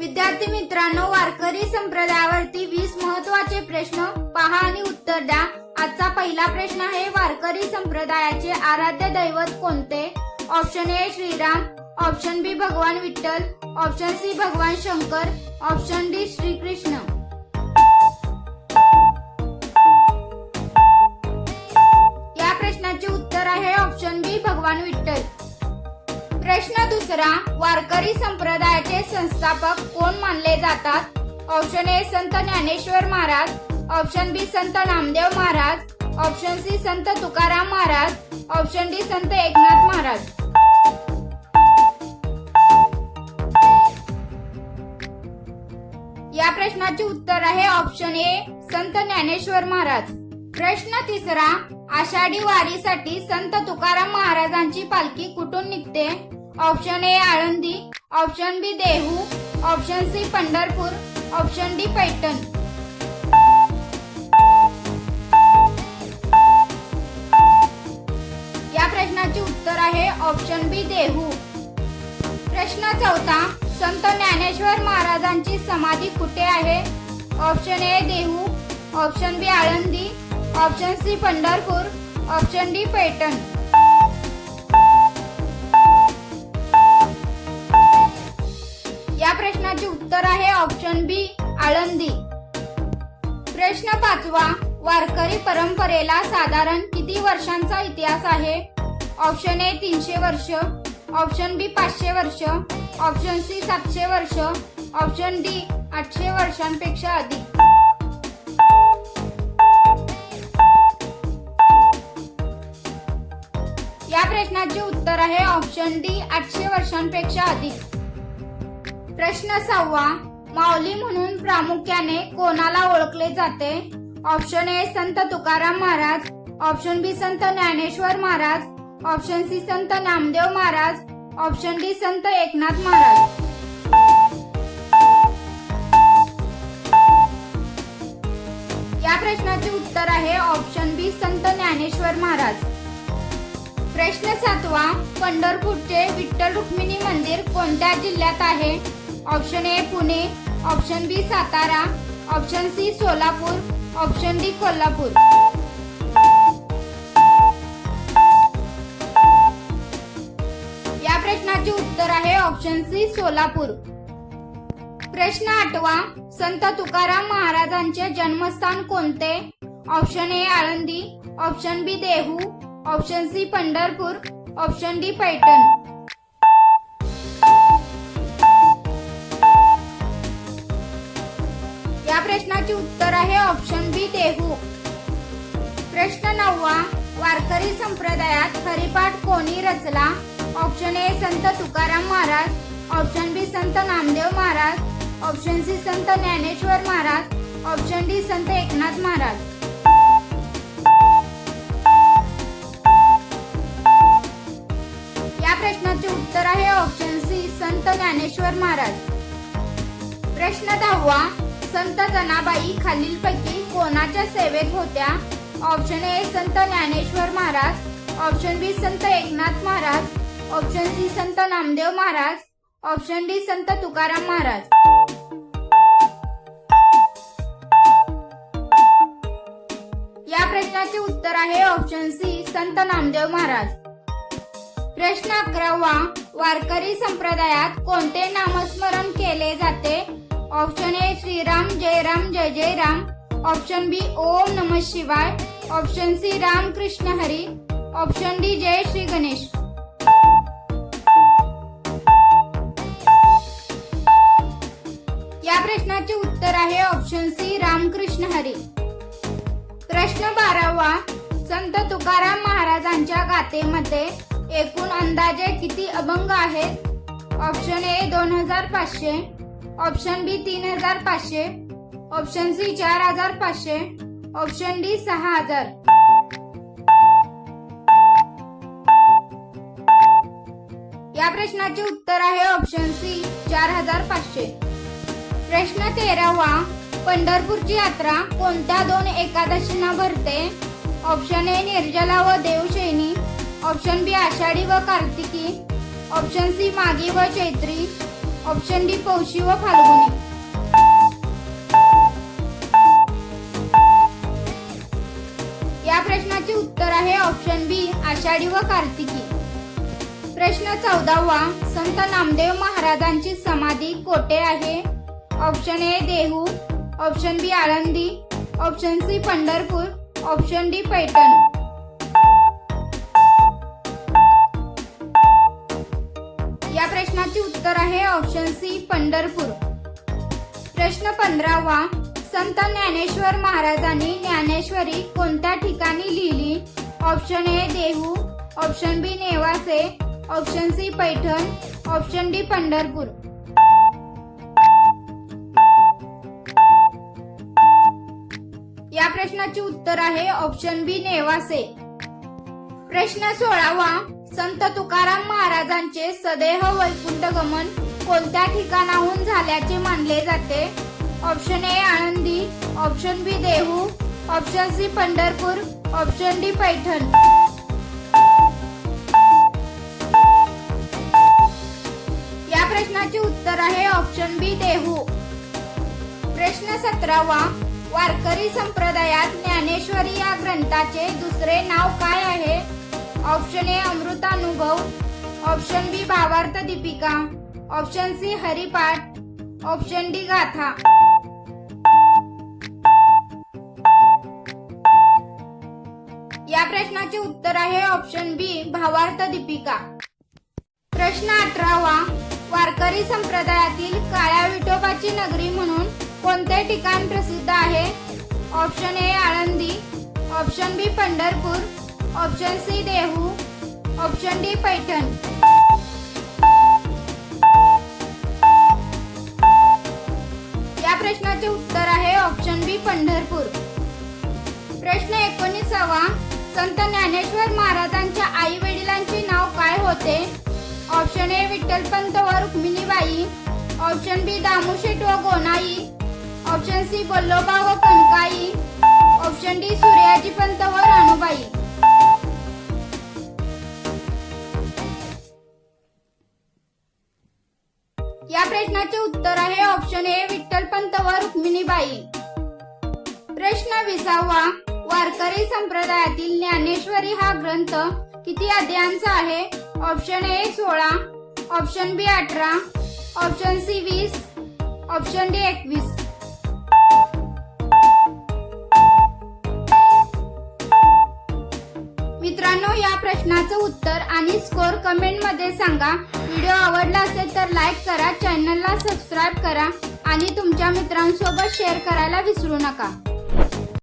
विद्यार्थी मित्रांनो, वारकरी संप्रदायावरती 20 महत्त्वाचे प्रश्न पहा आणि उत्तर द्या। आजचा पहिला प्रश्न आहे, वारकरी संप्रदायाचे आराध्य दैवत कोणते? ऑप्शन ए श्रीराम, ऑप्शन बी भगवान विठ्ठल, ऑप्शन सी भगवान शंकर, ऑप्शन डी श्रीकृष्ण। या प्रश्नाचे उत्तर आहे ऑप्शन बी भगवान विठ्ठल। प्रश्न दुसरा, वारकरी संप्रदायाचे संस्थापक कोण मानले जातात? Option A Sant Dnyaneshwar Maharaj, option B Sant Namdev Maharaj, option C Sant Tukaram Maharaj, option D संत एकनाथ महाराज। या प्रश्नाचे उत्तर आहे ऑप्शन ए संत ज्ञानेश्वर महाराज। प्रश्न तिसरा, आषाढी वारीसाठी संत तुकाराम महाराजांची पालखी कुठून निघते? Option A Alandi, option B Dehu, option C Pandharpur, option D Paithan. या प्रश्नाचे उत्तर आहे ऑप्शन बी देहू। प्रश्न चौथा, संत ज्ञानेश्वर महाराजांची समाधी कुठे आहे? Option A Dehu, option B Alandi, option C Pandharpur, option D Paithan. या प्रश्नाचे उत्तर आहे ऑप्शन बी आळंदी। प्रश्न पाचवा, वारकरी परंपरेला साधारण किती वर्षांचा इतिहास आहे? ऑप्शन ए 300 वर्ष, ऑप्शन बी 500 वर्ष, ऑप्शन सी 700 वर्ष, ऑप्शन डी 800 वर्षांपेक्षा अधिक। या प्रश्नाचे उत्तर आहे ऑप्शन डी 800 वर्षांपेक्षा अधिक। प्रश्न सहावा, माऊली म्हणून प्रामुख्याने कोणाला ओळखले जाते? ऑप्शन ए संत तुकाराम महाराज, ऑप्शन बी संत ज्ञानेश्वर महाराज, ऑप्शन सी संत नामदेव महाराज, ऑप्शन डी संत एकनाथ महाराज। या प्रश्नाचे उत्तर आहे ऑप्शन बी संत ज्ञानेश्वर महाराज। प्रश्न सातवा, पंढरपूरचे विठ्ठल रुक्मिणी मंदिर कोणत्या जिल्ह्यात आहे? Option A Pune, option B Satara, option C Solapur, option D Kolhapur. या प्रश्नाचे उत्तर आहे ऑप्शन सी सोलापूर। प्रश्न आठवा, संत तुकाराम महाराजांचे जन्मस्थान कोणते? Option A Alandi, option B Dehu, option C Pandharpur, option D Paithan. या प्रश्नाचे उत्तर आहे ऑप्शन बी देहू। प्रश्न नववा, वारकरी संप्रदायात हरिपाठ कोणी रचला? Option A Sant Tukaram Maharaj, option B Sant Namdev Maharaj, option C Sant Dnyaneshwar Maharaj, option D संत एकनाथ महाराज। या प्रश्नाचे उत्तर आहे ऑप्शन सी संत ज्ञानेश्वर महाराज। प्रश्न दहावा, संत जनाबाई खालीलपैकी कोणाच्या सेवेत होत्या? Option A Sant Dnyaneshwar Maharaj, option B Sant Eknath Maharaj, option C Sant Namdev Maharaj, option D संत तुकाराम महाराज। या प्रश्नाचे उत्तर आहे ऑप्शन सी संत नामदेव महाराज। प्रश्न 11वा, वारकरी संप्रदायात कोणते नामस्मरण केले जाते? ऑप्शन ए श्रीराम जय राम जय जय राम, ऑप्शन बी ओम नमः शिवाय, option C Ram Krishna Hari, option D जय श्री गणेश। या प्रश्नाचे उत्तर आहे ऑप्शन सी राम कृष्ण हरी। प्रश्न 12वा, संत तुकाराम महाराजांच्या गाथेमध्ये एकूण अंदाजे किती अभंग आहेत? Option A 2500, option B 3500, option C 4500, option D 6000। या प्रश्नाचे उत्तर आहे ऑप्शन सी 4500। प्रश्न 13वा, पंढरपूरची यात्रा कोणत्या 2 एकादशींना भरते? ऑप्शन ए निर्जला व देवशयनी, ऑप्शन बी आषाढी व कार्तिकी, ऑप्शन सी माघी व चैत्री, ऑप्शन डी पौषी व फाल्गुनी. या प्रश्नाचे उत्तर आहे ऑप्शन बी आषाढी व कार्तिकी. प्रश्न 14वा, संत नामदेव महाराजांची समाधी कोठे आहे? Option A Dehu, option B Alandi, option C Pandharpur, option D Paithan. या प्रश्नाचे उत्तर आहे ऑप्शन सी पंढरपूर. प्रश्न 15वा, संत ज्ञानेश्वर महाराजांनी ज्ञानेश्वरी कोणत्या ठिकाणी लिहिली? Option A Dehu, option B Nevase, option C Paithan, option D Pandharpur. या प्रश्नाचे उत्तर आहे ऑप्शन बी नेवासे. प्रश्न 16वा, संत तुकाराम महाराजांचे सदेह वैकुंठ गमन कोणत्या ठिकाणाहून झाल्याचे मानले जाते? Option A Alandi, option B Dehu, option C Pandharpur, option D Paithan. या प्रश्नाचे उत्तर आहे ऑप्शन बी देहू. प्रश्न 17वा, वारकरी संप्रदायात ज्ञानेश्वरी या ग्रंथाचे दुसरे नाव काय आहे? Option A Amrutanubhav, option B Bhavarth Deepika, option C Haripath, option D Gatha. या प्रश्नाचे उत्तर आहे ऑप्शन बी भावार्थ दीपिका. प्रश्न 18वा, वारकरी संप्रदायातील काळ्या विठोबाची नगरी म्हणून कोणते ठिकाण प्रसिद्ध आहे? Option A Alandi, option B Pandharpur, option C Dehu, option D Paithan. या प्रश्नाचे उत्तर आहे ऑप्शन बी पंढरपूर. प्रश्न 19वा, संत ज्ञानेश्वर महाराजांच्या आई वडिलांचे नाव काय होते? ऑप्शन ए विठ्ठलपंत व रुक्मिणीबाई, ऑप्शन बी दामूशेठ व गोनाई, ऑप्शन सी बल्लोबा व कनकाई, ऑप्शन डी सूर्याजीपंत व राणूबाई. या प्रश्नाचे उत्तर आहे ऑप्शन ए विठ्ठलपंत व रुक्मिणीबाई. प्रश्न 20वा, वारकरी संप्रदायातील ज्ञानेश्वरी हा ग्रंथ किती अध्यायांचा आहे? Option A 16, option B 18, option C 20, option D 21. मित्रांनो, या प्रश्नाचं उत्तर आणि स्कोर कमेंट मध्ये सांगा. व्हिडिओ आवडला असेल तर लाईक करा, चॅनलला सबस्क्राईब करा आणि तुमच्या मित्रांसोबत शेअर करायला विसरू नका.